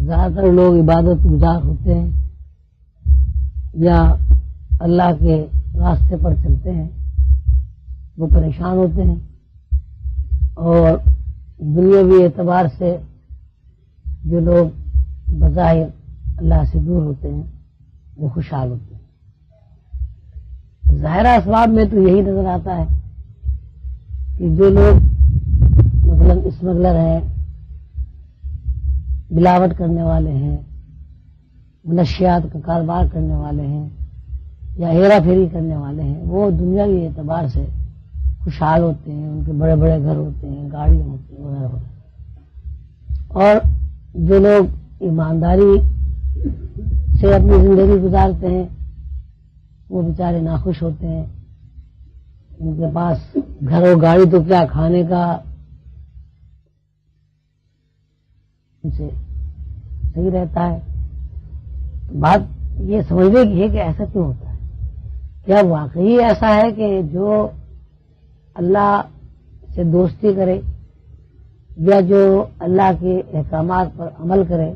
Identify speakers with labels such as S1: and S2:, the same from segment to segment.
S1: زیادہ تر لوگ عبادت گزار ہوتے ہیں یا اللہ کے راستے پر چلتے ہیں وہ پریشان ہوتے ہیں، اور دنیاوی اعتبار سے جو لوگ بظاہر اللہ سے دور ہوتے ہیں وہ خوشحال ہوتے ہیں۔ ظاہرہ اسباب میں تو یہی نظر آتا ہے کہ جو لوگ مثلا اسمگلر ہیں، ملاوٹ کرنے والے ہیں، منشیات کا کاروبار کرنے والے ہیں یا ہیرا پھیری کرنے والے ہیں، وہ دنیاوی اعتبار سے خوشحال ہوتے ہیں، ان کے بڑے بڑے گھر ہوتے ہیں، گاڑیاں ہوتی ہیں وغیرہ وغیرہ۔ اور جو لوگ ایمانداری سے اپنی زندگی گزارتے ہیں وہ بیچارے ناخوش ہوتے ہیں، ان کے پاس گھر و گاڑی تو کیا، کھانے کا ان سے صحیح رہتا ہے۔ بات یہ سمجھنے کی ہے کہ ایسا کیوں ہوتا ہے؟ کیا واقعی ایسا ہے کہ جو اللہ سے دوستی کرے یا جو اللہ کے احکامات پر عمل کرے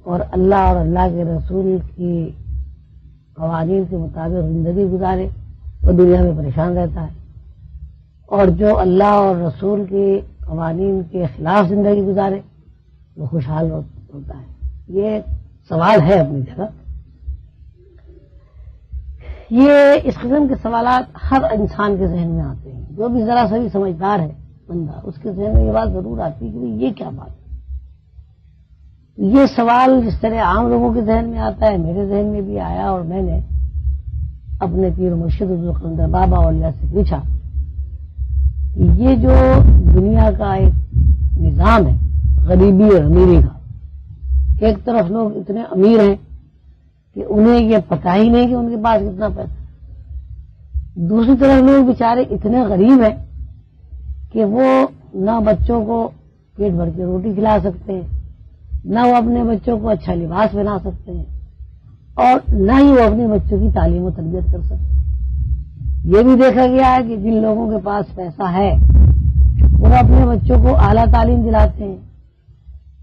S1: اور اللہ اور اللہ کے رسول کی قوانین کے مطابق زندگی گزارے وہ دنیا میں پریشان رہتا ہے، اور جو اللہ اور رسول کی قوانین کے خلاف زندگی گزارے وہ خوشحال ہوتا ہے؟ یہ سوال ہے اپنی جگہ۔ یہ اس قسم کے سوالات ہر انسان کے ذہن میں آتے ہیں، جو بھی ذرا سا بھی سمجھدار ہے بندہ اس کے ذہن میں یہ بات ضرور آتی ہے کہ یہ کیا بات ہے۔ یہ سوال جس طرح عام لوگوں کے ذہن میں آتا ہے میرے ذہن میں بھی آیا، اور میں نے اپنے پیر مرشد حضور قلندر بابا اولیاء سے پوچھا کہ یہ جو دنیا کا ایک نظام ہے غریبی اور امیری کا، ایک طرف لوگ اتنے امیر ہیں کہ انہیں یہ پتہ ہی نہیں کہ ان کے پاس کتنا پیسہ ہے، دوسری طرف لوگ بیچارے اتنے غریب ہیں کہ وہ نہ بچوں کو پیٹ بھر کے روٹی کھلا سکتے ہیں، نہ وہ اپنے بچوں کو اچھا لباس پہنا سکتے ہیں، اور نہ ہی وہ اپنے بچوں کی تعلیم و تربیت کر سکتے ہیں۔ یہ بھی دیکھا گیا ہے کہ جن لوگوں کے پاس پیسہ ہے وہ اپنے بچوں کو اعلیٰ تعلیم دلاتے ہیں،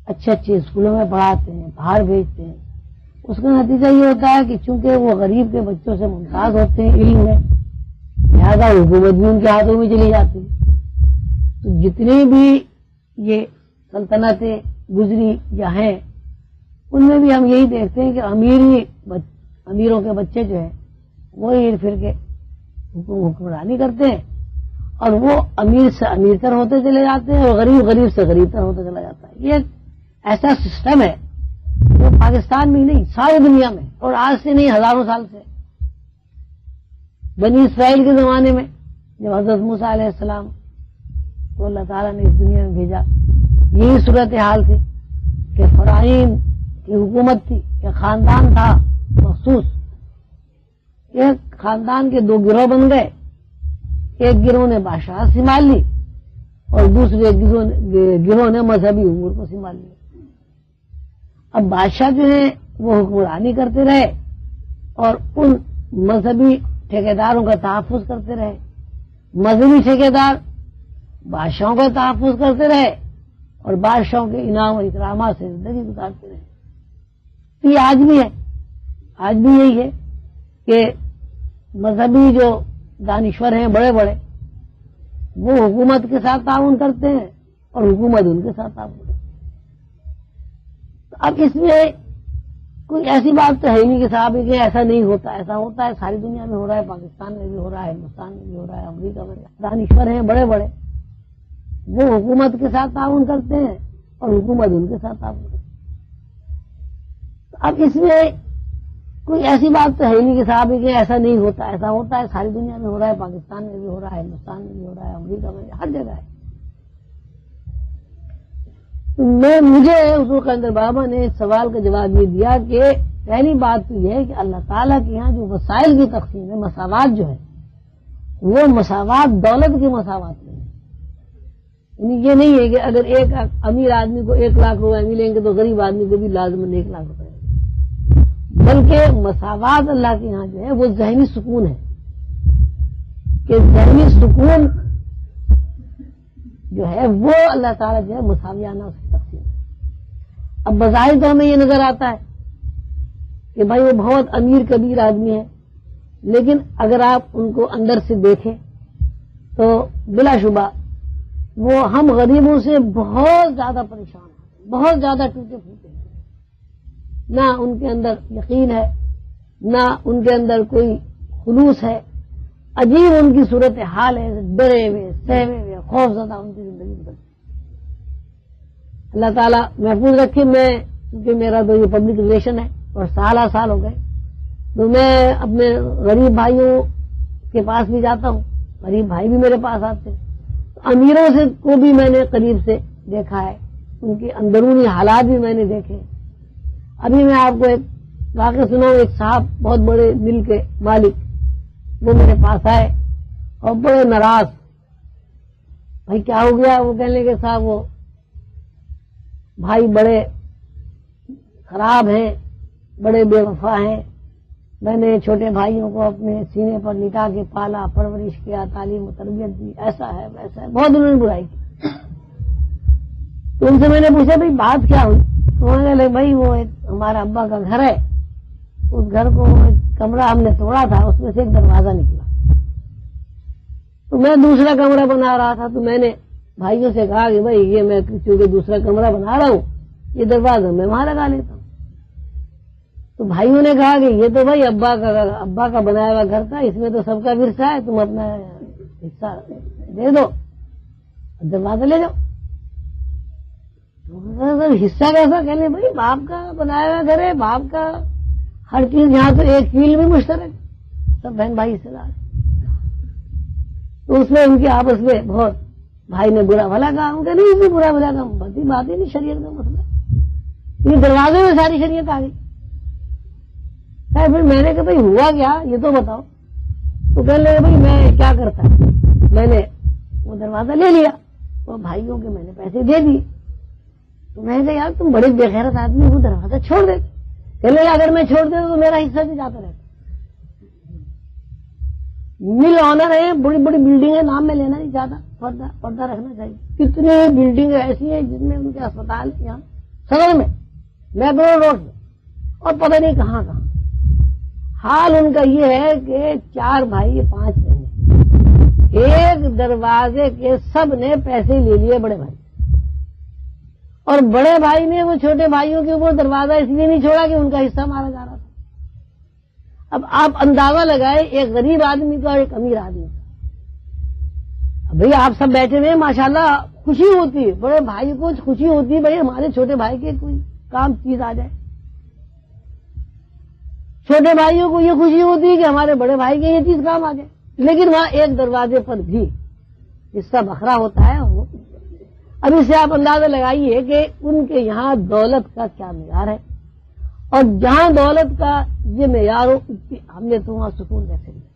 S1: اچھے اچھے اسکولوں میں پڑھاتے ہیں، باہر بھیجتے ہیں۔ اس کا نتیجہ یہ ہوتا ہے کہ چونکہ وہ غریب کے بچوں سے ممتاز ہوتے ہیں علم میں، لہذا حکومت بھی ان کے ہاتھوں میں چلی جاتی ہے۔ تو جتنی بھی یہ سلطنتیں گزری یا ہیں ان میں بھی ہم یہی دیکھتے ہیں کہ امیروں کے بچے جو ہیں وہ ہیر پھر کے حکمرانی کرتے ہیں، اور وہ امیر سے امیر تر ہوتے چلے جاتے ہیں اور غریب سے غریب تر ہوتا چلا جاتا ہے۔ یہ ایسا سسٹم ہے جو پاکستان میں ہی نہیں ساری دنیا میں، اور آج سے نہیں ہزاروں سال سے۔ بنی اسرائیل کے زمانے میں جب حضرت موسیٰ علیہ السلام کو اللہ تعالیٰ نے اس دنیا میں بھیجا، یہی صورتحال تھی کہ فرعون کی حکومت تھی، ایک خاندان تھا مخصوص، ایک خاندان کے دو گروہ بن گئے، ایک گروہ نے بادشاہ سنبھال لی اور دوسرے گروہ نے مذہبی امور کو سنبھال لیا۔ اب بادشاہ جو ہیں وہ حکمرانی کرتے رہے اور ان مذہبی ٹھیکیداروں کا تحفظ کرتے رہے، مذہبی ٹھیکیدار بادشاہوں کا تحفظ کرتے رہے اور بادشاہوں کے انعام اور اکرامات سے زندگی گزارتے رہے۔ تو یہ آج بھی ہے، آج بھی یہی ہے کہ مذہبی جو دانشور ہیں بڑے بڑے وہ حکومت کے ساتھ تعاون کرتے ہیں اور حکومت ان کے ساتھ تعاون کرتے ہیں۔ اب اس میں کوئی ایسی بات تو ہے نہیں کہ صاحب کہ ایسا نہیں ہوتا، ایسا ہوتا ہے، ساری دنیا میں ہو رہا ہے، پاکستان میں بھی ہو رہا ہے، ہندوستان میں بھی ہو رہا ہے، امریکہ میں دانشور ہیں بڑے بڑے وہ حکومت کے ساتھ تعاون کرتے ہیں اور حکومت ان کے ساتھ تعاون کرتے ہیں۔ اب اس میں کوئی ایسی بات تو ہے نہیں کہ صاحب کہ ایسا نہیں ہوتا، ایسا ہوتا ہے، ساری دنیا میں ہو رہا ہے، پاکستان میں بھی ہو رہا ہے، ہندوستان میں بھی ہو رہا ہے، امریکہ میں ہر جگہ ہے۔ مجھے حضور قلندر بابا نے اس سوال کا جواب یہ دیا کہ پہلی بات تو یہ ہے کہ اللہ تعالیٰ کے یہاں جو وسائل کی تقسیم ہے، مساوات جو ہے وہ مساوات دولت کی مساوات نہیں ہے۔ یعنی یہ نہیں ہے کہ اگر ایک امیر آدمی کو 1 لاکھ روپے ملیں گے تو غریب آدمی کو بھی لازماً 1 لاکھ روپے، بلکہ مساوات اللہ کے یہاں جو ہے وہ ذہنی سکون ہے، کہ ذہنی سکون جو ہے وہ اللہ تعالیٰ جو ہے مساویانہ سے تقسیم ہے۔ اب بظاہر تو ہمیں یہ نظر آتا ہے کہ بھائی وہ بہت امیر کبیر آدمی ہے، لیکن اگر آپ ان کو اندر سے دیکھیں تو بلا شبہ وہ ہم غریبوں سے بہت زیادہ پریشان ہیں، بہت زیادہ ٹوٹے پھوٹے ہیں، نہ ان کے اندر یقین ہے، نہ ان کے اندر کوئی خلوص ہے، عجیب ان کی صورت حال ہے، ڈرے ہوئے سہمے ہوئے خوف زدہ ان کی زندگی گزرتی۔ اللہ تعالیٰ محفوظ رکھے۔ میں کیونکہ میرا تو یہ پبلک ریلیشن ہے اور سال ہو گئے، تو میں اپنے غریب بھائیوں کے پاس بھی جاتا ہوں، غریب بھائی بھی میرے پاس آتے ہیں، امیروں سے کو بھی میں نے قریب سے دیکھا ہے، ان کے اندرونی حالات بھی میں نے دیکھے۔ ابھی میں آپ کو ایک واقعہ سناؤں، ایک صاحب بہت بڑے مل کے مالک، وہ میرے پاس آئے اور بڑے ناراض، بھائی کیا ہو گیا؟ وہ کہنے لگے صاحب وہ بھائی بڑے خراب ہیں، بڑے بے وفا ہیں، میں نے چھوٹے بھائیوں کو اپنے سینے پر لٹا کے پالا، پرورش کیا، تعلیم و تربیت دی، ایسا ہے ویسا ہے، بہت انہوں نے برائی کی۔ تو ان سے میں نے پوچھا بھائی بات کیا ہوئی؟ تو انہوں نے لگا بھائی وہ ایک ہمارا ابا کا گھر ہے، اس گھر کو ایک کمرہ ہم نے توڑا تھا، اس میں سے ایک دروازہ نکلا، تو میں دوسرا کمرہ بنا رہا تھا، تو میں نے بھائیوں سے کہا کہ بھائی یہ میں چونکہ دوسرا کمرہ بنا رہا ہوں، یہ دروازہ میں وہاں لگا لیتا ہوں۔ تو بھائیوں نے کہا کہ یہ تو بھائی ابا کا بنایا ہوا گھر تھا، اس میں تو سب کا ورثہ ہے، تم اپنا حصہ دے دو، دروازہ لے جاؤ۔ حصہ کیسا؟ کہنے بھائی باپ کا بنایا ہوا گھر ہے، باپ کا ہر چیز، یہاں تو ایک فیلڈ میں مشترک، سب بہن بھائی حصے دار۔ تو اس میں ان کی آپس میں بہت، بھائی نے برا بھلا کہا، ان کا نہیں اس میں برا بھلا کہا، بات ہی نہیں، شریعت کا مسئلہ، یہ دروازے میں ساری شریعت آ گئی۔ پھر میں نے کہا بھائی ہوا کیا یہ تو بتاؤ؟ تو کہنے لگے بھائی میں کیا کرتا، میں نے وہ دروازہ لے لیا اور بھائیوں کے میں نے پیسے دے دیے۔ تو میں نے کہا یار تم بڑے بے غیرت آدمی، وہ دروازہ چھوڑ دیتے۔ کہنے لگے اگر میں چھوڑ دیتا تو میرا حصہ بھی جاتا رہتا۔ مل آنر ہے، بڑی بڑی بلڈنگ ہے، نام میں لینا نہیں چاہتا، پردہ رکھنا چاہیے۔ کتنے بلڈنگ ایسی ہیں جن میں ان کے اسپتال یہاں صدر میں، میٹرو روڈ میں، اور پتہ نہیں کہاں کہاں۔ حال ان کا یہ ہے کہ 4 بھائی 5 بہنیں، ایک دروازے کے سب نے پیسے لے لیے بڑے بھائی، اور بڑے بھائی نے وہ چھوٹے بھائیوں کے اوپر دروازہ اس لیے نہیں چھوڑا کہ ان کا حصہ مارا جا رہا تھا۔ اب آپ اندازہ لگائے ایک غریب آدمی کا اور ایک امیر آدمی کا۔ بھئی آپ سب بیٹھے ہوئے ماشاءاللہ خوشی ہوتی ہے، بڑے بھائی کو خوشی ہوتی ہے بھائی ہمارے چھوٹے بھائی کے کوئی کام چیز آ جائے، چھوٹے بھائیوں کو یہ خوشی ہوتی ہے کہ ہمارے بڑے بھائی کے یہ چیز کام آ جائے، لیکن وہاں ایک دروازے پر بھی حصہ بکھرا ہوتا ہے۔ اب اس سے آپ اندازہ لگائیے کہ ان کے یہاں دولت کا کیا معیار ہے، اور جہاں دولت کا یہ معیار ہو ہم نے تو وہاں سکون کیسے لیا۔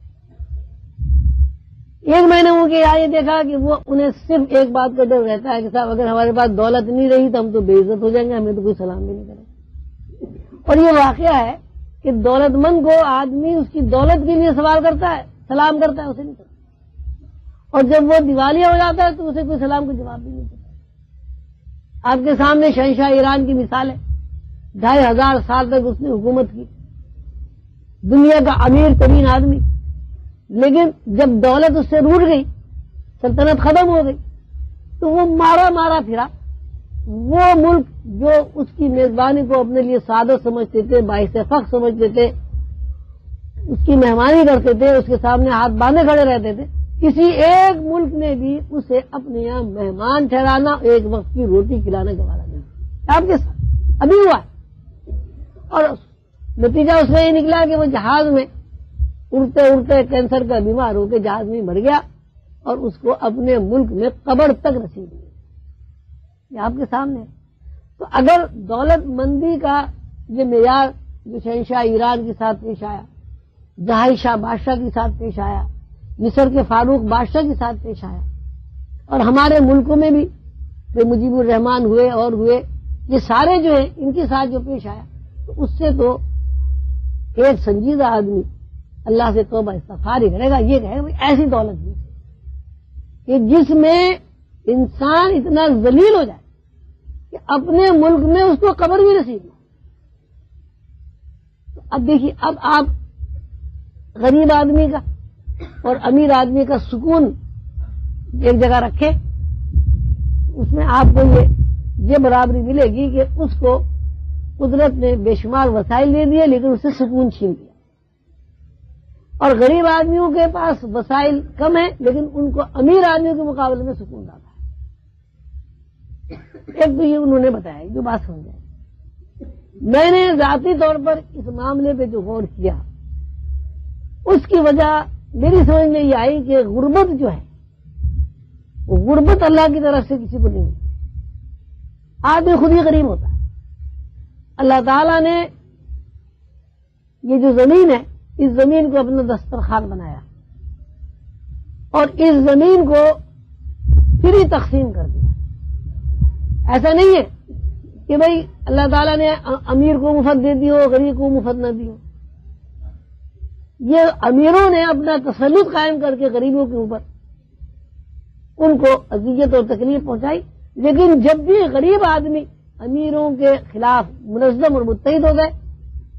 S1: ایک میں نے وہ کہ یہ دیکھا کہ وہ انہیں صرف ایک بات کا ڈر رہتا ہے کہ صاحب اگر ہمارے پاس دولت نہیں رہی تو ہم تو بے عزت ہو جائیں گے، ہمیں تو کوئی سلام بھی نہیں کرے گا۔ اور یہ واقعہ ہے کہ دولت مند کو آدمی اس کی دولت کے لیے سوال کرتا ہے، سلام کرتا ہے، اسے نہیں کرتا، اور جب وہ دیوالیہ ہو جاتا ہے تو اسے کوئی سلام کا جواب بھی نہیں دیتا۔ آپ کے سامنے شہنشاہ ایران کی مثال ہے، 2500 سال تک اس نے حکومت کی، دنیا کا امیر ترین آدمی، لیکن جب دولت اس سے روٹ گئی، سلطنت ختم ہو گئی، تو وہ مارا پھرا۔ وہ ملک جو اس کی میزبانی کو اپنے لیے سعادت سمجھتے تھے، باعث فخر سمجھتے تھے، اس کی مہمانی کرتے تھے، اس کے سامنے ہاتھ باندھے کھڑے رہتے تھے، کسی ایک ملک نے بھی اسے اپنے یہاں مہمان ٹھہرانا، ایک وقت کی روٹی کھلانا گوارا نہیں۔ آپ کے ساتھ ابھی ہوا ہے، اور نتیجہ اس میں یہ نکلا کہ وہ جہاز میں اڑتے اڑتے کینسر کا بیمار ہو کے جہاز میں مر گیا، اور اس کو اپنے ملک میں قبر تک رسید ہوئی۔ یہ آپ کے سامنے ہے۔ تو اگر دولت مندی کا یہ معیار جو شہنشاہ ایران کے ساتھ پیش آیا، جہائی شاہ بادشاہ کے ساتھ پیش آیا، مصر کے فاروق بادشاہ کے ساتھ پیش آیا، اور ہمارے ملکوں میں بھی مجیب الرحمان ہوئے اور ہوئے، یہ سارے جو ہیں ان کے ساتھ جو پیش آیا، تو اس سے تو ایک سنجیدہ آدمی اللہ سے توبہ استغفار ہی کرے گا، یہ کہے گا ایسی دولت نہیں کہ جس میں انسان اتنا ذلیل ہو جائے کہ اپنے ملک میں اس کو قبر بھی نصیب نہ. تو اب دیکھیے، اب آپ غریب آدمی کا اور امیر آدمی کا سکون ایک جگہ رکھے، اس میں آپ کو یہ برابری ملے گی کہ اس کو قدرت نے بے شمار وسائل دے دیے لیکن اسے سکون چھین دیا. اور غریب آدمیوں کے پاس وسائل کم ہیں لیکن ان کو امیر آدمیوں کے مقابلے میں سکون زیادہ ہے. ایک تو یہ انہوں نے بتایا، جو بات سمجھائے. میں نے ذاتی طور پر اس معاملے پہ جو غور کیا، اس کی وجہ میری سمجھ میں یہ آئی کہ غربت جو ہے، وہ غربت اللہ کی طرف سے کسی کو نہیں ہوتی. آدمی خود ہی غریب ہوتا ہے. اللہ تعالیٰ نے یہ جو زمین ہے، اس زمین کو اپنا دسترخوان بنایا اور اس زمین کو پھر ہی تقسیم کر دیا. ایسا نہیں ہے کہ بھئی اللہ تعالیٰ نے امیر کو مفت دے دی ہو، غریب کو مفت نہ دی ہو. یہ امیروں نے اپنا تسلط قائم کر کے غریبوں کے اوپر ان کو اذیت اور تکلیف پہنچائی. لیکن جب بھی غریب آدمی امیروں کے خلاف منظم اور متحد ہو گئے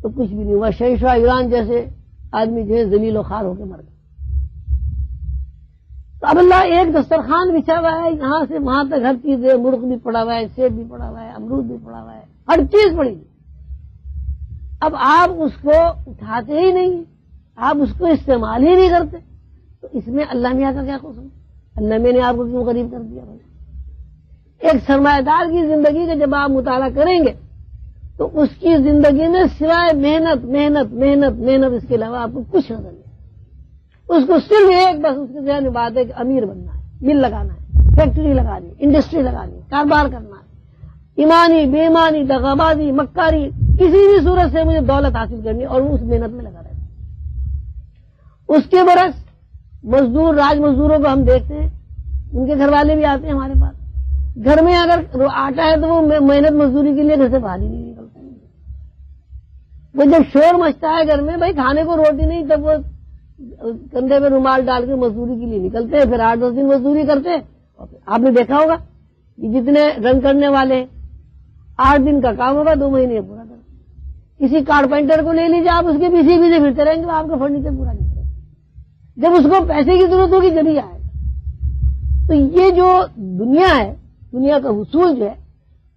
S1: تو کچھ بھی نہیں ہوا. شہنشاہ ایران جیسے آدمی جو ہے ذلیل و خوار ہو کے مر گئے. تو اب اللہ ایک دسترخوان بچھا ہوا ہے، یہاں سے وہاں تک ہر چیز ہے. مرغ بھی پڑا ہوا ہے، سیب بھی پڑا ہوا ہے، امرود بھی پڑا ہوا ہے، ہر چیز پڑی ہے. اب آپ اس کو اٹھاتے ہی نہیں، آپ اس کو استعمال ہی نہیں کرتے، تو اس میں اللہ میاں کا کیا قصور؟ اللہ میں نے آپ کو کیوں غریب کر دیا؟ بھائی ایک سرمایہ دار کی زندگی کا جب آپ مطالعہ کریں گے تو اس کی زندگی میں سوائے محنت محنت محنت محنت اس کے علاوہ آپ کو کچھ نظر نہیں. اس کو صرف ایک بس اس کے ذہن میں بات ہے کہ امیر بننا ہے، مل لگانا ہے، فیکٹری لگانی ہے، انڈسٹری لگانی ہے، کاروبار کرنا ہے. ایمانی بے ایمانی دغابازی مکاری کسی بھی صورت سے مجھے دولت حاصل کرنی ہے اور وہ اس محنت میں لگا رہتا ہے. اس کے برعکس مزدور راج مزدوروں کو ہم دیکھتے ہیں، ان کے گھر والے بھی آتے ہیں ہمارے پاس. گھر میں اگر آٹا ہے تو وہ محنت مزدوری کے لیے گھر سے باہر ہی نہیں نکلتا. وہ جب شور مچتا ہے گھر میں، بھائی کھانے کو روٹی نہیں، تب وہ کندھے پہ رومال ڈال کے مزدوری کے لیے نکلتے ہیں. پھر 8-10 دن مزدوری کرتے ہیں. آپ نے دیکھا ہوگا کہ جتنے رنگ کرنے والے 8 دن کا کام ہوگا 2 مہینے پورا کرتے. کسی کارپینٹر کو لے لیجیے، آپ اس کے پیچھے پیچھے پھرتے رہیں گے، آپ کا فرنیچر پورا نہیں کرے. جب اس کو پیسے کی ضرورت ہوگی جبھی آئے. تو یہ جو دنیا ہے، دنیا کا حصول جو ہے،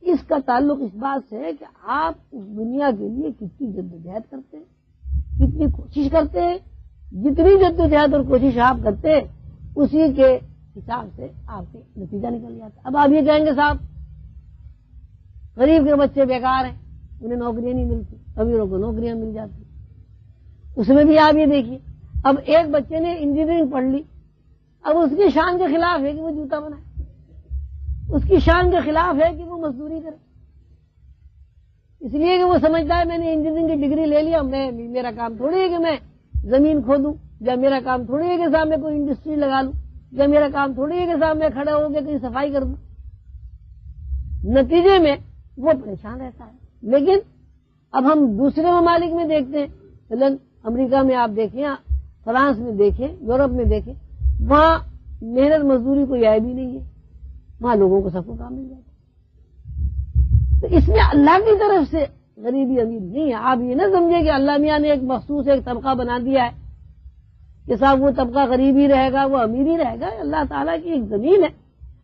S1: اس کا تعلق اس بات سے ہے کہ آپ اس دنیا کے لیے کتنی جدوجہد کرتے ہیں، کتنی کوشش کرتے ہیں. جتنی جدوجہد اور کوشش آپ کرتے ہیں اسی کے حساب سے آپ کے نتیجہ نکل جاتا ہے. اب آپ یہ کہیں گے صاحب غریب کے بچے بیکار ہیں، انہیں نوکریاں نہیں ملتی، امیروں کو نوکریاں مل جاتی. اس میں بھی آپ یہ دیکھیے، اب ایک بچے نے انجینئرنگ پڑھ لی، اب اس کی شان کے خلاف ہے کہ وہ جوتا بنائے، اس کی شان کے خلاف ہے کہ وہ مزدوری کرے. اس لیے کہ وہ سمجھتا ہے میں نے انجینئرنگ کی ڈگری لے لیا، میرا کام تھوڑی ہے کہ میں زمین کھودوں، یا میرا کام تھوڑی ہے کہ صاحب میں کوئی انڈسٹری لگا لوں، یا میرا کام تھوڑی ہے کہ صاحب میں کھڑا ہو کے کہیں صفائی کر دوں. نتیجے میں وہ پریشان رہتا ہے. لیکن اب ہم دوسرے ممالک میں دیکھتے ہیں، مثلا امریکہ میں آپ دیکھیں، فرانس میں دیکھیں، یورپ میں دیکھیں، وہاں محنت مزدوری کوئی عیب ہی نہیں ہے، وہاں لوگوں کو سب کو کام مل جاتا ہے. تو اس میں اللہ کی طرف سے غریبی امیر نہیں ہے. آپ یہ نہ سمجھیں کہ اللہ میاں نے ایک مخصوص ایک طبقہ بنا دیا ہے کہ صاحب وہ طبقہ غریب ہی رہے گا، وہ امیر ہی رہے گا. اللہ تعالیٰ کی ایک زمین ہے،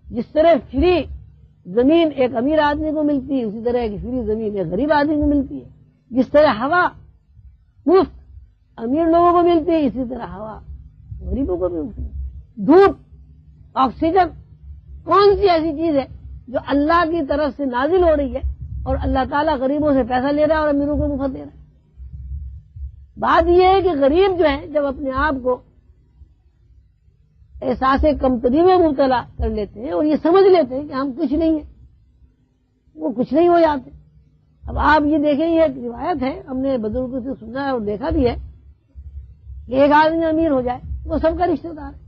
S1: جس طرح فری زمین ایک امیر آدمی کو ملتی ہے، اسی طرح ایک فری زمین ایک غریب آدمی کو ملتی ہے. جس طرح ہوا مفت امیر لوگوں کو ملتی ہے، اسی طرح ہوا غریبوں کو بھی ملتی ہے. دھوپ، آکسیجن، کون سی ایسی چیز ہے جو اللہ کی طرف سے نازل ہو رہی ہے اور اللہ تعالیٰ غریبوں سے پیسہ لے رہا ہے اور امیروں کو مفت دے رہا ہے؟ بات یہ ہے کہ غریب جو ہے جب اپنے آپ کو احساس کمتری میں مبتلا کر لیتے ہیں اور یہ سمجھ لیتے ہیں کہ ہم کچھ نہیں ہیں، وہ کچھ نہیں ہو جاتے. اب آپ یہ دیکھیں، یہ ایک روایت ہے، ہم نے بزرگوں سے سنا ہے اور دیکھا بھی ہے کہ ایک آدمی امیر ہو جائے وہ سب کا رشتہ دار ہے،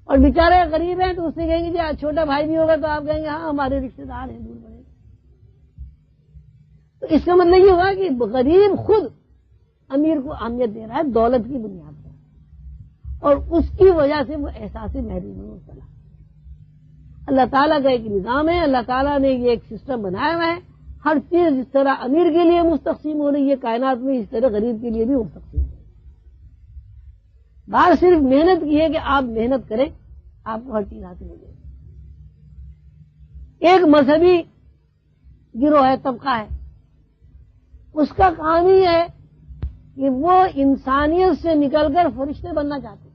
S1: اور بیچارے غریب ہیں تو اس سے کہیں گے جی چھوٹا بھائی بھی ہوگا تو آپ کہیں گے ہاں ہمارے رشتہ دار ہیں دور بڑے. تو اس کا مطلب یہ ہوا کہ غریب خود امیر کو اہمیت دے رہا ہے دولت کی بنیاد پر، اور اس کی وجہ سے وہ احساس محرومی میں مبتلا. اللہ تعالیٰ کا ایک نظام ہے، اللہ تعالیٰ نے یہ ایک سسٹم بنایا ہوا ہے. ہر چیز جس طرح امیر کے لیے مستقسیم ہو رہی ہے کائنات میں، اس طرح غریب کے لیے بھی مستقسیم ہو رہی ہے. بات صرف محنت کی ہے کہ آپ محنت کریں، آپ کو ہر چیز حاصل ہو جائے گی. ایک مذہبی گروہ ہے، طبقہ ہے، اس کا کام ہی ہے کہ وہ انسانیت سے نکل کر فرشتے بننا چاہتے ہیں.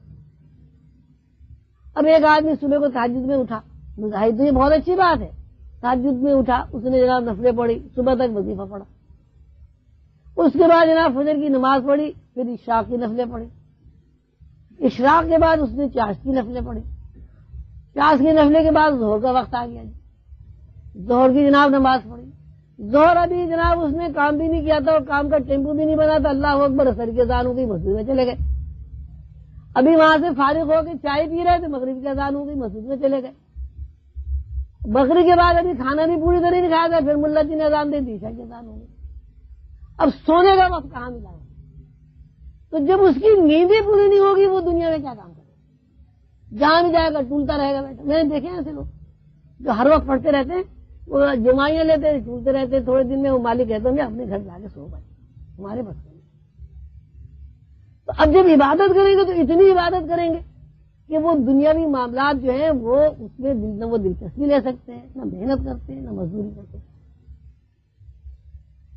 S1: اب ایک آدمی صبح کو تہجد میں اٹھا، مظاہر تو یہ بہت اچھی بات ہے، تہجد میں اٹھا، اس نے جناب نفلیں پڑھی، صبح تک وظیفہ پڑھا، اس کے بعد جناب فجر کی نماز پڑھی، پھر عشاء کی نفلیں پڑھی، اشراق کے بعد اس نے چاش کی نفلیں پڑھی، چاش کی نفلیں کے بعد ظہر کا وقت آ گیا جی، ظہر کی جناب نماز پڑھی. ظہر ابھی جناب اس نے کام بھی نہیں کیا تھا اور کام کا ٹیمپو بھی نہیں بنا تھا، اللہ اکبر، اثر کے اذان ہو گئی، مسجد میں چلے گئے. ابھی وہاں سے فارغ ہو کے چائے پی رہے تھے، مغرب کی اذان ہو گئی، مسجد میں چلے گئے. بکری کے بعد ابھی کھانا بھی پوری طرح نہیں کھایا تھا، پھر ملا جی نے اذان دے دی، عشاء کی اذان ہو گئی. اب سونے کا وقت کہاں ملا؟ تو جب اس کی نیندیں پوری نہیں ہوگی وہ دنیا میں کیا کام کرے؟ جہاں بھی جائے گا ٹولتا رہے گا بیٹا. میں نے دیکھے ایسے لوگ جو ہر وقت پڑھتے رہتے ہیں، وہ جمائیاں لیتے ہیں، ٹولتے رہتے ہیں، تھوڑے دن میں وہ مالک کہتے ہوں گے اپنے گھر جا کے سو بھائی، ہمارے بس میں. تو اب جب عبادت کریں گے تو اتنی عبادت کریں گے کہ وہ دنیاوی معاملات جو ہیں وہ اس میں نہ وہ دلچسپی لے سکتے ہیں، نہ محنت کرتے ہیں، نہ مزدوری کرتے ہیں.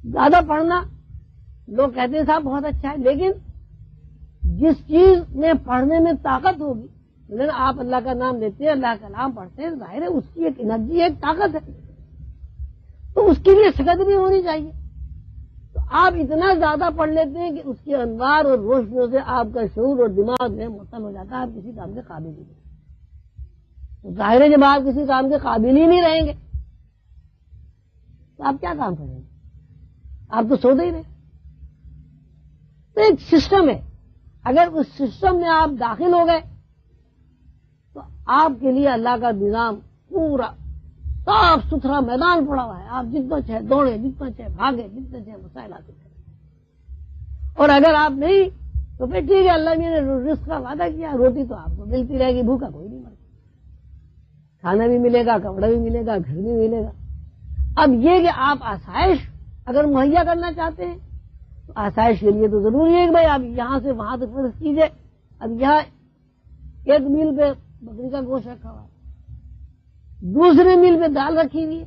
S1: زیادہ پڑھنا لوگ کہتے ہیں صاحب بہت اچھا ہے، لیکن جس چیز میں پڑھنے میں طاقت ہوگی، لیکن آپ اللہ کا نام لیتے ہیں، اللہ کا نام پڑھتے ہیں، ظاہر ہے اس کی ایک انرجی، ایک طاقت ہے، تو اس کے لیے سکت بھی ہونی چاہیے. تو آپ اتنا زیادہ پڑھ لیتے ہیں کہ اس کے انوار اور روشنیوں سے آپ کا شعور اور دماغ جو ہے معطل ہو جاتا ہے، آپ کسی کام کے قابل نہیں رہتے. تو ظاہر ہے جب آپ کسی کام کے قابل ہی نہیں رہیں گے تو آپ کیا کام کریں گے؟ آپ تو سوتے ہی رہے. تو ایک سسٹم ہے، اگر اس سسٹم میں آپ داخل ہو گئے تو آپ کے لیے اللہ کا نظام پورا صاف ستھرا میدان پڑا ہوا ہے. آپ جتنا چاہے دوڑے، جتنا چاہے بھاگے، جتنا چاہے مسائل آتے تھے. اور اگر آپ نہیں تو پھر ٹھیک ہے، اللہ نے رزق کا وعدہ کیا، روٹی تو آپ کو ملتی رہے گی، بھوکا کوئی نہیں مرتا، کھانا بھی ملے گا، کپڑا بھی ملے گا، گھر بھی ملے گا. اب یہ کہ آپ آسائش اگر مہیا کرنا چاہتے ہیں تو آسائش کے لیے تو ضروری ہے کہ بھائی آپ یہاں سے وہاں تک فرض کیجئے. اب یہاں 1 میل پہ بکری کا گوشت رکھا ہوا ہے، دوسرے میل پہ دال رکھی ہوئی ہے،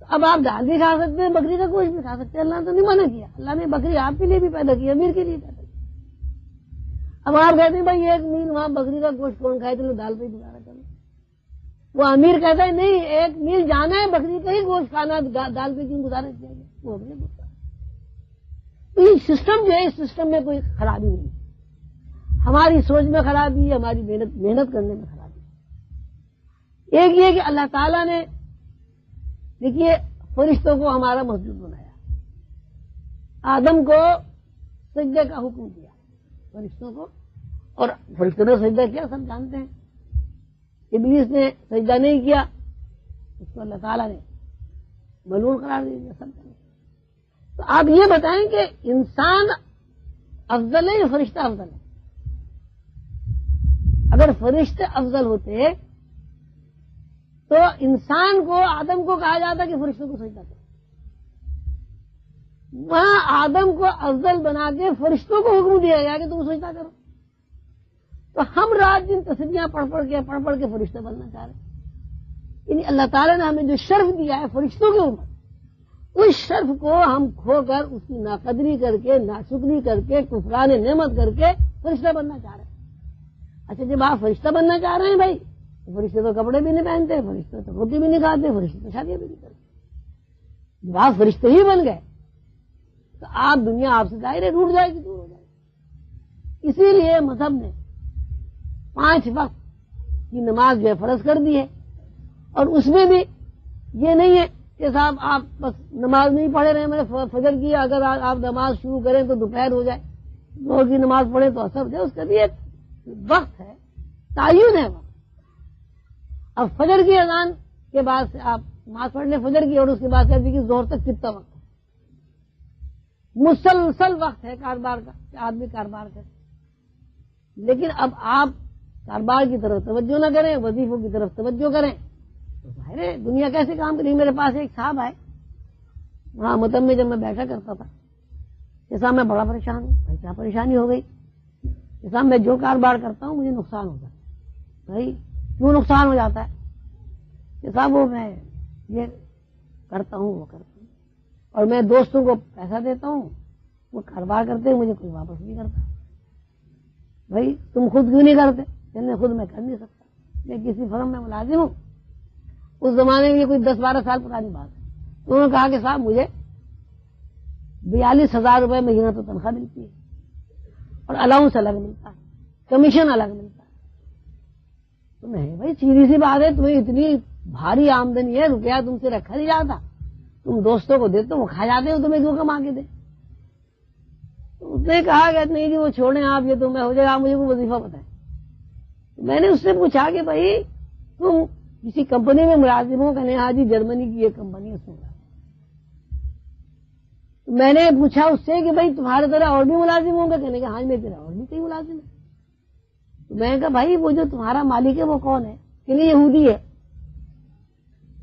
S1: تو اب آپ دال بھی کھا سکتے ہیں، بکری کا گوشت بھی کھا سکتے ہیں. اللہ نے تو نہیں منع کیا، اللہ نے بکری آپ کے لیے بھی پیدا کی، امیر کے لیے پیدا کی. اب آپ کہتے ہیں بھائی 1 میل وہاں بکری کا گوشت کون کھائے، چلو دال پہ ہی گزارا کرو. وہ امیر کہتا ہے نہیں، 1 میل جانا ہے، بکری کا ہی گوشت کھانا، دال پہ کیوں گزارا کیا گیا؟ وہ امیر بولتا ہے. تو یہ سسٹم جو ہے، اس سسٹم میں کوئی خرابی نہیں ہے. ہماری سوچ میں خرابی ہے، ہماری محنت کرنے میں خرابی ہے. ایک یہ کہ اللہ تعالیٰ نے دیکھیے فرشتوں کو ہمارا مسجد بنایا، آدم کو سجدے کا حکم دیا فرشتوں کو، اور فرشتوں نے سجدہ کیا سب جانتے ہیں. ابلیس نے سجدہ نہیں کیا، اس کو اللہ تعالیٰ نے ملعون قرار دے دیا، سب جانتے ہیں. تو آپ یہ بتائیں کہ انسان افضل ہے یا فرشتہ افضل ہے؟ اگر فرشتے افضل ہوتے تو انسان کو، آدم کو کہا جاتا کہ فرشتوں کو سجدہ کرو. وہاں آدم کو افضل بنا کے فرشتوں کو حکم دیا گیا کہ تم سجدہ کرو. تو ہم رات دن تسبیحاں پڑھ پڑھ کے فرشتے بننا چاہ رہے ہیں. یعنی اللہ تعالیٰ نے ہمیں جو شرف دیا ہے فرشتوں کے اوپر، اس شرف کو ہم کھو کر اس کی ناقدری کر کے، ناشکری کر کے، کفران نعمت کر کے فرشتہ بننا چاہ رہے ہیں. اچھا جب آپ فرشتہ بننا چاہ رہے ہیں بھائی، فرشتے تو کپڑے بھی نہیں پہنتے، فرشتے تو روٹی بھی نہیں کھاتے، فرشتے تو شادیاں بھی نہیں کرتے. جب آپ فرشتے ہی بن گئے تو آپ دنیا آپ سے ظاہر ہے روٹ جائے گی، دور ہو جائے گی. اسی لیے مذہب نے 5 وقت کی نماز جو ہے فرض کر دی ہے. اور اس میں بھی یہ نہیں ہے کہ صاحب آپ بس نماز نہیں پڑھے رہے، میں نے فجر کی، اگر آپ نماز شروع کریں تو دوپہر ہو جائے، ظہر کی نماز پڑھیں تو عصر ہو جائے. اس کا بھی ایک وقت ہے، تعین ہے وقت. اب فجر کی اذان کے بعد سے آپ نماز پڑھ لیں فجر کی، اور اس کے بعد سے دیکھیے ظہر تک کتنا وقت ہے، مسلسل وقت ہے کاروبار کا کہ آدمی کاروبار کرے. لیکن اب آپ کاروبار کی طرف توجہ نہ کریں، وظیفوں کی طرف توجہ کریں تو ظاہر ہے دنیا کیسے کام کرے گی؟ میرے پاس ایک صاحب آئے وہاں متم میں، جب میں بیٹھا کرتا تھا کہ صاحب میں بڑا پریشان ہوں. بھائی کیا پریشانی ہو گئی؟ کہ صاحب میں جو کاروبار کرتا ہوں مجھے نقصان ہوتا ہے. بھائی کیوں نقصان ہو جاتا ہے؟ کہ صاحب وہ میں یہ کرتا ہوں وہ کرتا ہوں، اور میں دوستوں کو پیسہ دیتا ہوں، وہ کاروبار کرتے ہیں مجھے کوئی واپس نہیں کرتا. بھائی تم خود کیوں نہیں کرتے؟ کہ خود میں کر نہیں سکتا، میں کسی فرم میں ملازم ہوں. اس زمانے میں یہ کوئی 10-12 سال پرانی بات ہے. انہوں نے کہا کہ صاحب مجھے 42,000 روپے مہینہ تو تنخواہ ملتی ہے اور الاؤنس الگ ملتا ہے، کمیشن الگ ملتا ہے. تو میں بھائی سیدھی سی بات ہے، تمہیں اتنی بھاری آمدنی ہے، روپیہ تم سے رکھا نہیں جاتا، تم دوستوں کو دیتے ہو وہ کھا جاتے ہو، تمہیں کیوں کما کے دے؟ تو اس نے کہا کہ نہیں جی وہ چھوڑیں آپ، یہ تو میں ہو جائے گا، آپ مجھے کوئی وظیفہ بتائیں. میں نے اس سے پوچھا کہ بھائی تم کسی کمپنی میں ملازم ہو؟ کہنے ہاں جی جرمنی کی ایک کمپنی ہے اس میں. میں نے پوچھا اس سے کہ بھائی تمہارے طرح اور بھی ملازم ہوں گے؟ کہنے کہ ہاں میری طرح اور بھی کئی ملازم ہیں. تو میں نے کہا بھائی وہ جو تمہارا مالک ہے وہ کون ہے؟ کہ نہیں یہودی ہے.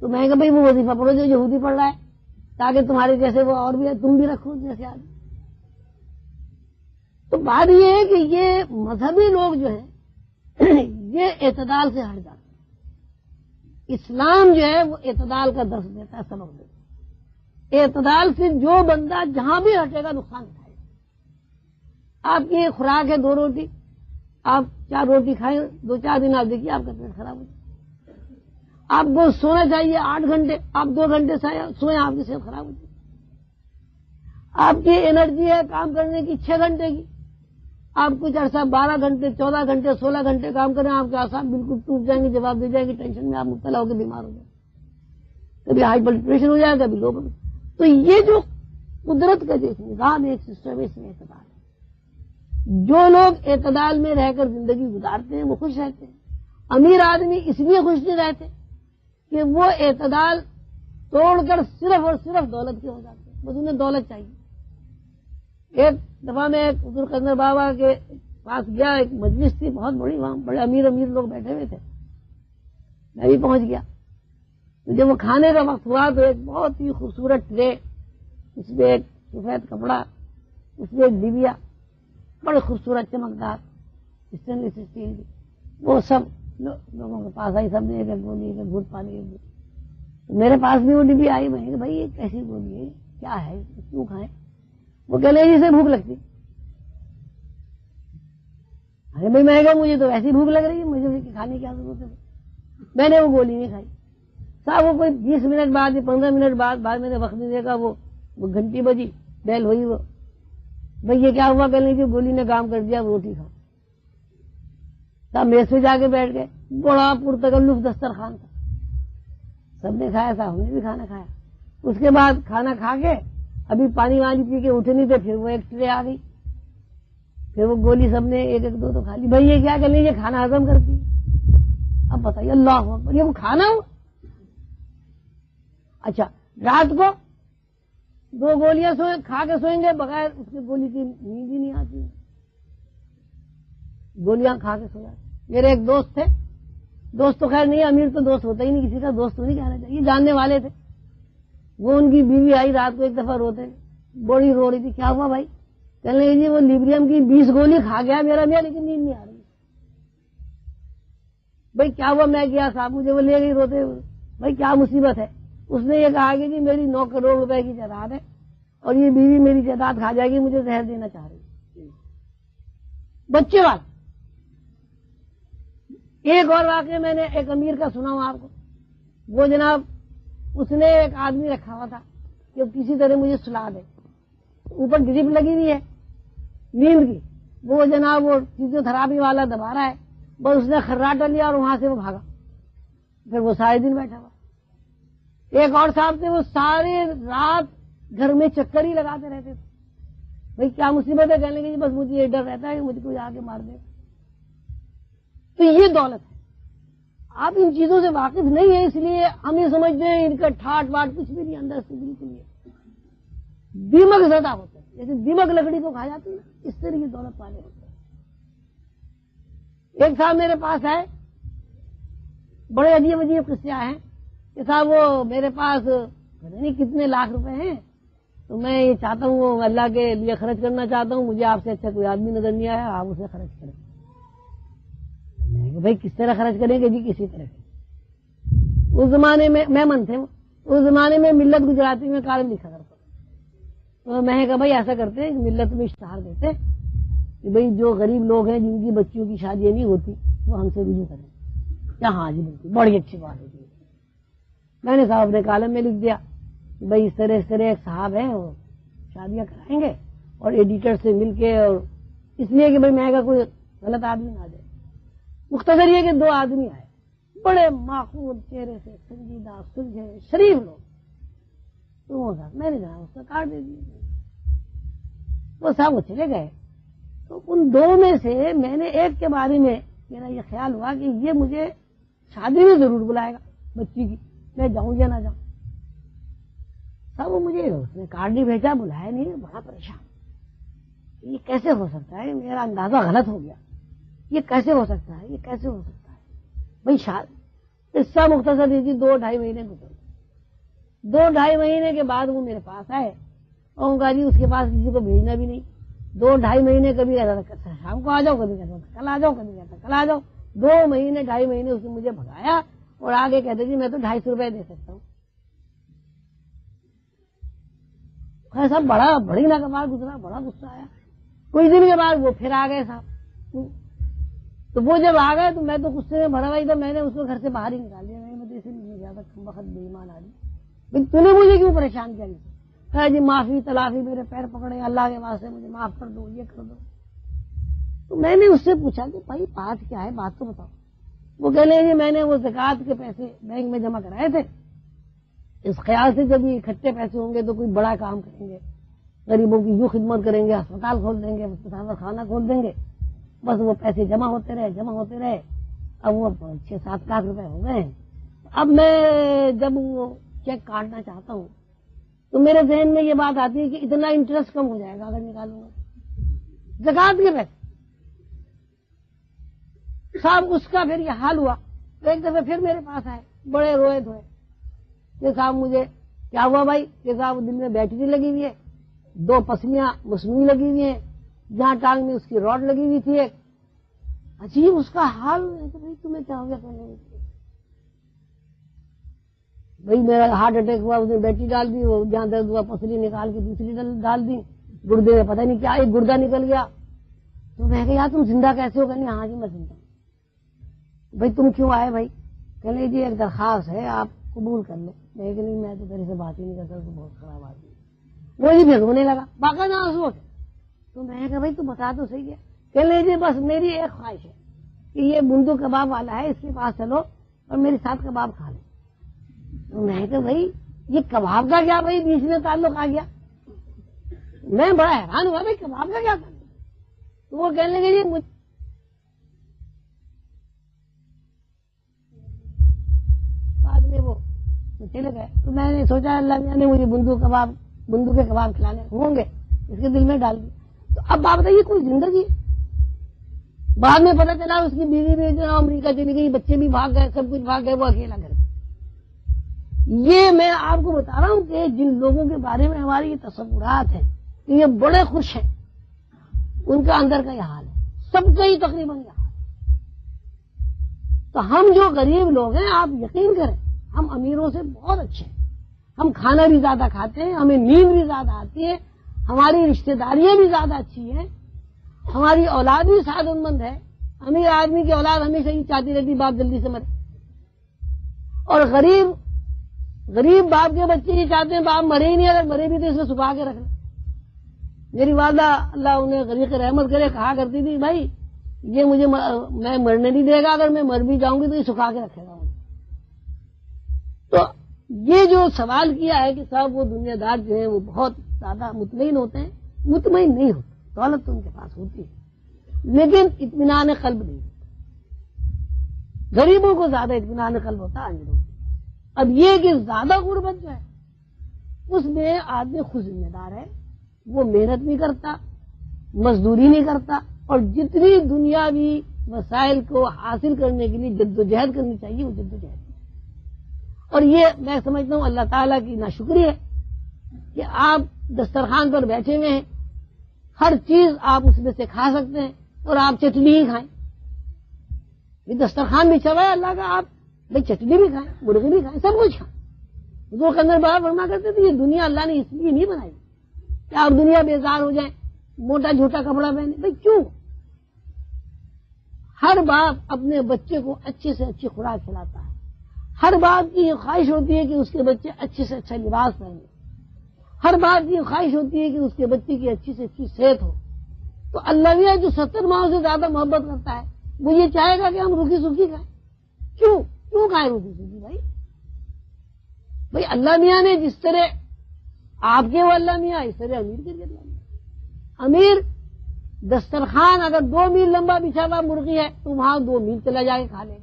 S1: تو میں نے کہا بھائی وہ وظیفہ پڑھو جو یہودی پڑھ رہا ہے، تاکہ تمہارے جیسے وہ اور بھی ہے، تم بھی رکھو جیسے آدمی. تو بات یہ ہے کہ یہ مذہبی لوگ جو ہیں یہ اعتدال سے ہٹ جاتے ہیں. اسلام جو ہے وہ اعتدال کا درس دیتا ہے، سبق دیتا ہے. اعتدال سے جو بندہ جہاں بھی ہٹے گا نقصان اٹھائے گا. آپ کی خوراک ہے 2 روٹی، آپ 4 روٹی کھائیں 2-4 دن، آپ دیکھیے آپ کا پیٹ خراب ہو جائے. آپ کو سونا چاہیے 8 گھنٹے، آپ 2 گھنٹے سوئیں آپ کی صحت خراب ہو جائے. آپ کی انرجی ہے کام کرنے کی 6 گھنٹے کی، آپ کچھ عرصہ 12 گھنٹے 14 گھنٹے 16 گھنٹے کام کریں، آپ کے اعصاب بالکل ٹوٹ جائیں گے، جواب دے جائیں گے، ٹینشن میں آپ مبتلا ہو کے بیمار ہو جائیں، کبھی ہائی بلڈ پریشر ہو جائے گا، کبھی لو. تو یہ جو قدرت کا جو نظام ایک سسٹم ہے اس میں اعتدال ہے. جو لوگ اعتدال میں رہ کر زندگی گزارتے ہیں وہ خوش رہتے ہیں. امیر آدمی اس لیے خوش نہیں رہتے کہ وہ اعتدال توڑ کر صرف اور صرف دولت کے ہو جاتے ہیں، بس انہیں دولت چاہیے. ایک دفعہ میں ایک حضور قندر بابا کے پاس گیا، ایک مجلس تھی بہت بڑی، وہاں بڑے امیر لوگ بیٹھے ہوئے تھے، میں بھی پہنچ گیا. جب وہ کھانے کا وقت ہوا تو ایک بہت ہی خوبصورت ٹرے، اس میں ایک سفید کپڑا، اس میں ایک ڈبیا بڑے خوبصورت چمکدار اسٹینلیس اسٹیل کی، وہ سب لوگوں کے پاس آئی. سب نے ایک گولی، ایک گھوٹ پانی. میرے پاس بھی وہ ڈبیا آئی. میں نے کہا بھائی یہ کیسی گولی ہے، کیا ہے، کیوں کھائیں؟ وہ کہنے لگے اسے بھوک لگتی. ارے بھائی میں کہا مجھے تو ایسی بھوک لگ رہی ہے، مجھے کھانے کی کیا ضرورت ہے؟ میں نے وہ گولی نہیں کھائی. صاحب وہ کوئی 20 منٹ بعد یا 15 منٹ بعد میں نے وقت نہیں دیکھا، وہ گھنٹی بجی، بیل ہوئی. وہ بھائی یہ کیا ہوا؟ کہنے کی گولی نے کام کر دیا، روٹی کھاؤ. صاحب میز پہ جا کے بیٹھ گئے، بڑا پرتکلف دسترخوان تھا، سب نے کھایا، صاحب ہم نے بھی کھانا کھایا. اس کے بعد کھانا کھا کے ابھی پانی وانی پی کے اٹھے نہیں تھے، پھر وہ ایک ٹرے آ گئی، پھر وہ گولی سب نے 1-2 تو کھا لی. بھائی یہ کیا کر لیجیے کھانا ہضم کرتی. اب بتائیے اللہ اکبر، یہ وہ کھانا ہو. اچھا رات کو 2 گولیاں کھا کے سوئیں گے، بغیر اس کی گولی کی نیند ہی نہیں آتی. گولیاں کھا کے سو جاتے. میرے ایک دوست تھے، دوست تو خیر نہیں، امیر تو دوست ہوتا ہی نہیں، کسی کا دوست تو نہیں کہنا چاہیے، جاننے والے تھے. وہ ان کی بیوی آئی رات کو، ایک دفعہ روتے، بڑی رو رہی تھی. کیا ہوا بھائی؟ کہنے لگے جی وہ لیبریم کی 20 گولی کھا گیا میرا میاں، لیکن نیند نہیں آ رہی. بھائی کیا ہوا؟ میں گیا صاحب، مجھے وہ لے گئی روتے ہوئے. بھائی کیا مصیبت ہے؟ اس نے یہ کہا کہ جی میری 9 کروڑ روپے کی جائیداد ہے اور یہ بیوی میری جائیداد کھا جائے گی، مجھے زہر دینا چاہ رہی. بچے والا. ایک اور واقعہ میں نے ایک امیر کا سنا ہوں آپ کو. وہ جناب اس نے ایک آدمی رکھا ہوا تھا کہ کسی طرح مجھے سلا دے، اوپر ڈرپ لگی ہوئی ہے نیند کی، وہ جناب وہ فزیو تھراپی والا دبا رہا ہے، بس اس نے خراٹا لیا اور وہاں سے وہ بھاگا. پھر وہ سارے دن بیٹھا ہوا. ایک اور صاحب تھے، وہ ساری رات گھر میں چکر ہی لگاتے رہتے تھے. بھائی کیا مصیبت ہے؟ کہنے لگے بس مجھے یہ ڈر رہتا ہے کہ مجھے کوئی آگے مار دے. تو یہ دولت ہے. آپ ان چیزوں سے واقف نہیں ہیں، اس لیے ہم یہ سمجھتے ہیں ان کا ٹھاٹ واٹ کچھ بھی نہیں، اندر سے بالکل یہ دیمک زدہ ہوتے ہیں، جیسے دیمک لکڑی کو کھا جاتی ہے، اس طرح کی دولت والے ہوتے ہیں. ایک صاحب میرے پاس آئے، بڑے عجیب عجیب قصے آئے ہیں کہ صاحب وہ میرے پاس پتہ نہیں کتنے لاکھ روپے ہیں، تو میں یہ چاہتا ہوں وہ اللہ کے لیے خرچ کرنا چاہتا ہوں، مجھے آپ سے اچھا کوئی آدمی نظر نہیں آیا، آپ اسے خرچ کریں۔ میں کہ بھائی کس طرح خرچ کریں گے؟ جی کسی طرح سے۔ اس زمانے میں مہمان تھے، اس زمانے میں ملت گجراتی میں کالم لکھا کرتا، تو میں نے کہا بھائی ایسا کرتے ہیں ملت میں اشتہار دیتے کہ بھئی جو غریب لوگ ہیں جن کی بچیوں کی شادیاں نہیں ہوتی وہ ہم سے رجوع کریں۔ کیا ہاں جی بالکل بڑی اچھی بات ہے۔ میں نے صاحب اپنے کالم میں لکھ دیا کہ بھئی اس طرح ایک صاحب ہیں وہ شادیاں کرائیں گے اور ایڈیٹر سے مل کے، اور اس لیے کہ بھئی میں کہا کوئی غلط آدمی نہ جائے۔ مختصر یہ کہ 2 آدمی آئے، بڑے معقول چہرے سے، سنجیدہ سلجھے شریف لوگ، تو وہ صاحب میں نے جہاں اس کا کارڈ دے دیا، وہ صاحب وہ چلے گئے۔ تو ان 2 میں سے میں نے ایک کے بارے میں میرا یہ خیال ہوا کہ یہ مجھے شادی میں ضرور بلائے گا بچی کی، میں جاؤں یا نہ جاؤں۔ صاحب وہ مجھے اس نے کارڈ نہیں بھیجا، بلایا نہیں، بڑا پریشان، یہ کیسے ہو سکتا ہے؟ میرا اندازہ غلط ہو گیا، یہ کیسے ہو سکتا ہے؟ یہ کیسے ہو سکتا ہے بھائی؟ قصہ مختصر دیجیے، 2-2.5 مہینے گزر، 2-2.5 مہینے کے بعد وہ میرے پاس آئے اور ان کا جی اس کے پاس کسی کو بھیجنا بھی نہیں۔ 2-2.5 مہینے کبھی کہتا تھا شام کو آ جاؤ، کبھی کہتا تھا کل آ جاؤ، کبھی کہتا کل آ جاؤ۔ 2 مہینے 2.5 مہینے اس نے مجھے بھگایا اور آگے کہتے جی میں تو 250 روپے دے سکتا ہوں۔ صاحب بڑی ناگوار گزرا، بڑا غصہ آیا۔ کچھ دن کے بعد وہ پھر آ گئے صاحب، تو وہ جب آ گئے تو میں تو غصے میں بھرا ہوا تھا، میں نے اس کو گھر سے باہر ہی نکال دیا۔ میں تو اسی لیے زیادہ بخت بے ایمان آدمی، تو نے مجھے کیوں پریشان کیا؟ کہا جی معافی تلافی، میرے پیر پکڑے، اللہ کے واسطے مجھے معاف کر دو، یہ کر دو۔ تو میں نے اس سے پوچھا کہ بھائی بات کیا ہے، بات تو بتاؤ۔ وہ کہنے لگے میں نے وہ زکوٰۃ کے پیسے بینک میں جمع کرائے تھے، اس خیال سے جب یہ اکٹھے پیسے ہوں گے تو کوئی بڑا کام کریں گے، غریبوں کی یوں خدمت کریں گے، ہسپتال کھول دیں گے، ہسپتال خانہ کھول دیں گے۔ بس وہ پیسے جمع ہوتے رہے، اب وہ 6-7 لاکھ روپے ہو گئے ہیں۔ اب میں جب وہ چیک کاٹنا چاہتا ہوں تو میرے ذہن میں یہ بات آتی ہے کہ اتنا انٹرسٹ کم ہو جائے گا اگر نکالوں گا زکوٰۃ کے پیسے۔ صاحب اس کا پھر یہ حال ہوا، ایک دفعہ پھر میرے پاس آئے، بڑے روئے دھوئے کہ صاحب مجھے کیا ہوا بھائی؟ کہ صاحب دل میں بیٹری لگی ہوئی ہے، 2 پسلیاں مصنوعی لگی ہوئی ہیں، جہاں ٹانگ میں اس کی راڈ لگی ہوئی تھی ایک۔ عجیب اس کا حال ہے کہ بھائی تمہیں کیا ہو گیا؟ بھائی میرا ہارٹ اٹیک ہوا، اس نے بیٹری ڈال دی، وہ جہاں درد ہوا پسلی نکال کے دوسری ڈال دی، گردے میں پتہ نہیں کیا ایک گردہ نکل گیا۔ تو میں کہا یار تم زندہ کیسے ہو؟ کہنے ہاں جی میں زندہ ہوں۔ بھائی تم کیوں آئے بھائی؟ کہنے جی ایک درخواست ہے آپ قبول کر لیں۔ میں کہ نہیں میں تو تیرے سے بات ہی نہیں کرتا، تو بہت خراب آدمی۔ وہ جی پھر رونے لگا باقاعدہ آنسو ہوتے۔ تو میں نے کہا بھائی تو بتا تو صحیح ہے۔ کہنے جی بس میری ایک خواہش ہے کہ یہ بندو کباب والا ہے، اس کے پاس چلو اور میرے ساتھ کباب کھا لیں۔ تو میں نے کہا بھائی یہ کباب کا کیا بھائی بیچ میں تعلق آ گیا؟ میں بڑا حیران ہوا بھائی کباب کا کیا تعلق؟ تو وہ کہنے لگے جی بعد میں وہ چلے گئے۔ تو میں نے سوچا اللہ میاں نے مجھے بندو کے کباب کھلانے ہوں گے، اس کے دل میں ڈال دی۔ تو اب آپ بتائیے کوئی زندگی؟ بعد میں پتہ چلا اس کی بیوی بھی جو امریکہ چلی گئی، بچے بھی بھاگ گئے، سب کچھ بھاگ گئے، وہ اکیلا گھر۔ یہ میں آپ کو بتا رہا ہوں کہ جن لوگوں کے بارے میں ہماری یہ تصورات ہیں کہ یہ بڑے خوش ہیں، ان کا اندر کا یہ حال ہے، سب کا ہی تقریباً یہ حال ہے۔ تو ہم جو غریب لوگ ہیں آپ یقین کریں ہم امیروں سے بہت اچھے ہیں، ہم کھانا بھی زیادہ کھاتے ہیں، ہمیں نیند بھی زیادہ آتی ہے، ہماری رشتہ داریاں بھی زیادہ اچھی ہیں، ہماری اولاد بھی سعادت مند ہے۔ امیر آدمی کی اولاد ہمیشہ ہی چاہتی رہتی باپ جلدی سے مرے، اور غریب باپ کے بچے یہ چاہتے ہیں باپ مرے ہی نہیں، اگر مرے بھی تو اسے چھپا کے رکھنا۔ میری والدہ اللہ انہیں غریق رحمت کرے کہا کرتی تھی بھائی یہ مجھے میں مرنے نہیں دے گا، اگر میں مر بھی جاؤں گی تو یہ چھپا کے رکھے گا مجھے۔ تو یہ جو سوال کیا ہے کہ صاحب وہ دنیا دار جو ہیں وہ بہت زیادہ مطمئن ہوتے ہیں، مطمئن نہیں ہوتے، دولت تو ان کے پاس ہوتی ہے لیکن اطمینان قلب نہیں ہوتا۔ غریبوں کو زیادہ اطمینان قلب ہوتا ہے امیروں کو۔ اب یہ کہ زیادہ غربت جو ہے اس میں آدمی خود ذمہ دار ہے، وہ محنت نہیں کرتا، مزدوری نہیں کرتا، اور جتنی دنیاوی وسائل کو حاصل کرنے کے لیے جدوجہد کرنی چاہیے، وہ جدوجہد. اور یہ میں سمجھتا ہوں اللہ تعالیٰ کی ناشکری ہے کہ آپ دسترخوان پر بیٹھے ہوئے ہیں، ہر چیز آپ اس میں سے کھا سکتے ہیں اور آپ چٹنی ہی کھائیں. یہ دسترخوان بھی چلا ہے اللہ کا، آپ بھائی چٹنی بھی کھائیں، مرغی بھی کھائیں، سب کچھ کھائیں. جو اندر بابا فرما کرتے تھے یہ دنیا اللہ نے اس لیے نہیں بنائی کہ آپ دنیا بیزار ہو جائیں، موٹا جھوٹا کپڑا پہنے. بھائی کیوں؟ ہر باپ اپنے بچے کو اچھے سے اچھی خوراک کھلاتا ہے، ہر باپ کی یہ خواہش ہوتی ہے کہ اس کے بچے اچھے سے اچھا لباس پہنے، ہر باپ کی یہ خواہش ہوتی ہے کہ اس کے بچے کی اچھی سے اچھی صحت ہو. تو اللہ بھی ہے جو 70 ماہوں سے زیادہ محبت کرتا ہے، وہ یہ چاہے گا کہ ہم روکھی سوکھی کھائیں. کیوں کھائیں روکھی سوکھی؟ بھائی اللہ میاں نے جس طرح آپ کے وہ اللہ میاں، اس طرح امیر کے لیے اللہ میاں. امیر دسترخوان اگر 2 میل لمبا بچھا ہوا مرغی ہے تو وہاں 2 میل چلا جا کے کھا لے.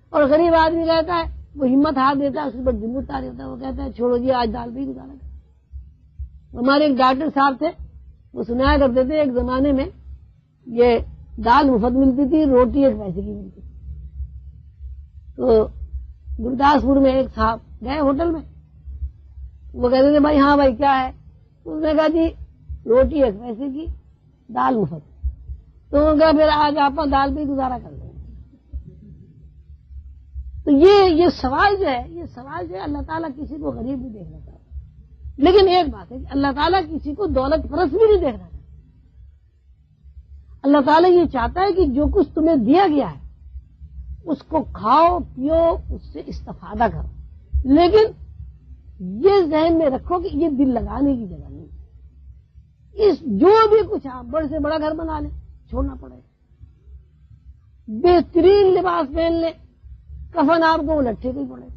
S1: اور غریب آدمی رہتا ہے وہ ہمت ہار دیتا ہے، اس پر ذمہ دار ہوتا ہے، وہ کہتا ہے چھوڑو جی آج دال بھی گزارا. ہمارے ایک ڈاکٹر صاحب تھے، وہ سنایا کرتے تھے ایک زمانے میں یہ دال مفت ملتی تھی، روٹی 1 پیسے کی ملتی تھی. تو گرداسپور میں ایک صاحب گئے ہوٹل میں، وہ کہتے تھے بھائی ہاں بھائی کیا ہے؟ اس نے کہا جی روٹی 1 پیسے کی، دال مفت. تو انہوں نے کہا پھر آج آپ دال پہ گزارا کر لیں. تو یہ سوال جو ہے، یہ سوال جو ہے اللہ تعالیٰ کسی کو غریب بھی دیکھنا چاہتا ہے، لیکن ایک بات ہے کہ اللہ تعالیٰ کسی کو دولت پرست بھی نہیں دیکھنا چاہتا. اللہ تعالیٰ یہ چاہتا ہے کہ جو کچھ تمہیں دیا گیا ہے اس کو کھاؤ پیو، اس سے استفادہ کرو، لیکن یہ ذہن میں رکھو کہ یہ دل لگانے کی جگہ نہیں. جو بھی کچھ آپ بڑے سے بڑا گھر بنا لیں، چھوڑنا پڑے گا. بہترین لباس پہن لیں، کفن آپ کو لٹھے کو ہی پڑے.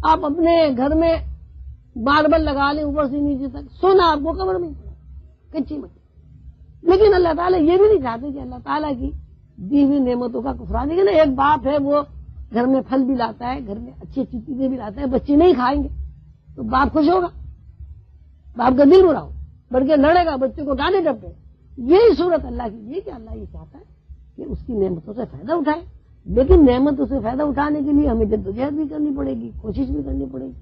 S1: آپ اپنے گھر میں ماربل لگا لیں اوپر سے نیچے تک، سونا آپ کو قبر میں ہی پڑے، کچی مٹی. لیکن اللہ تعالیٰ یہ بھی نہیں چاہتے کہ اللہ تعالیٰ کی دی ہوئی نعمتوں کا کفران. لیکن ایک باپ ہے وہ گھر میں پھل بھی لاتا ہے، گھر میں اچھی اچھی چیزیں بھی لاتا ہے، بچے نہیں کھائیں گے تو باپ خوش ہوگا؟ باپ کا دل برا ہو، بلکہ لڑے گا، بچے کو ڈانٹے ڈپٹے. یہی صورت اللہ کی یہ کہ اللہ یہ چاہتا ہے کہ اس کی نعمتوں سے فائدہ اٹھائے، لیکن نعمتوں سے فائدہ اٹھانے کے لیے ہمیں جدوجہد بھی کرنی پڑے گی، کوشش بھی کرنی پڑے گی.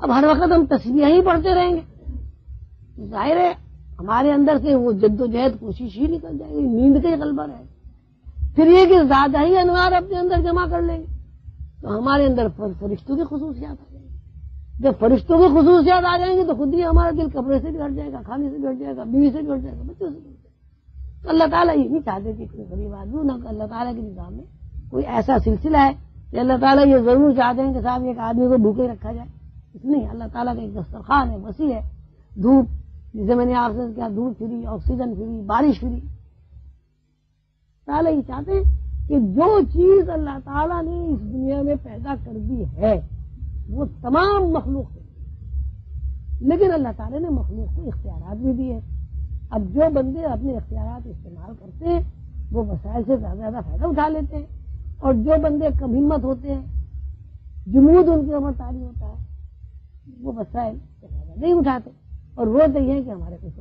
S1: اب ہر وقت ہم تسبیح ہی پڑھتے رہیں گے، ظاہر ہے ہمارے اندر سے وہ جدوجہد کوشش ہی نکل جائے گی، نیند کا ہی غلبہ رہے. پھر یہ کہ زیادہ ہی انوار اپنے اندر جمع کر لیں گے تو ہمارے اندر فرشتوں کی خصوصیات آ جائیں گی. جب فرشتوں کی خصوصیات آ جائیں گی تو خود ہی ہمارا دل کپڑے سے بھی ہٹ جائے گا، کھانے سے بھی ہٹ جائے گا، بیوی سے بھی ہٹ جائے گا، بچوں سے بھی ہٹ جائے گا. تو اللہ تعالیٰ یہ نہیں چاہتے کہ کوئی غریب آدمی نہ. اللہ تعالیٰ کے نظام میں کوئی ایسا سلسلہ ہے کہ اللہ تعالیٰ یہ ضرور چاہتے ہیں کہ صاحب ایک آدمی کو بھوکے رکھا جائے. اس نہیں، اللہ تعالیٰ کا ایک دسترخوان ہے، وسیع ہے. دھوپ، جسے میں نے آپ سے کیا، دودھ فری، آکسیجن فری، بارش فری. تعالیٰ یہ چاہتے ہیں کہ جو چیز اللہ تعالیٰ نے اس دنیا میں پیدا کر دی ہے وہ تمام مخلوق ہے، لیکن اللہ تعالیٰ نے مخلوق کو اختیارات بھی دیے. اب جو بندے اپنے اختیارات استعمال کرتے ہیں وہ وسائل سے زیادہ فائدہ اٹھا لیتے ہیں، اور جو بندے کم ہمت ہوتے ہیں، جمود ان کے اوپر طاری ہوتا ہے، وہ وسائل سے فائدہ نہیں اٹھاتے اور روتے ہیں کہ ہمارے کچھ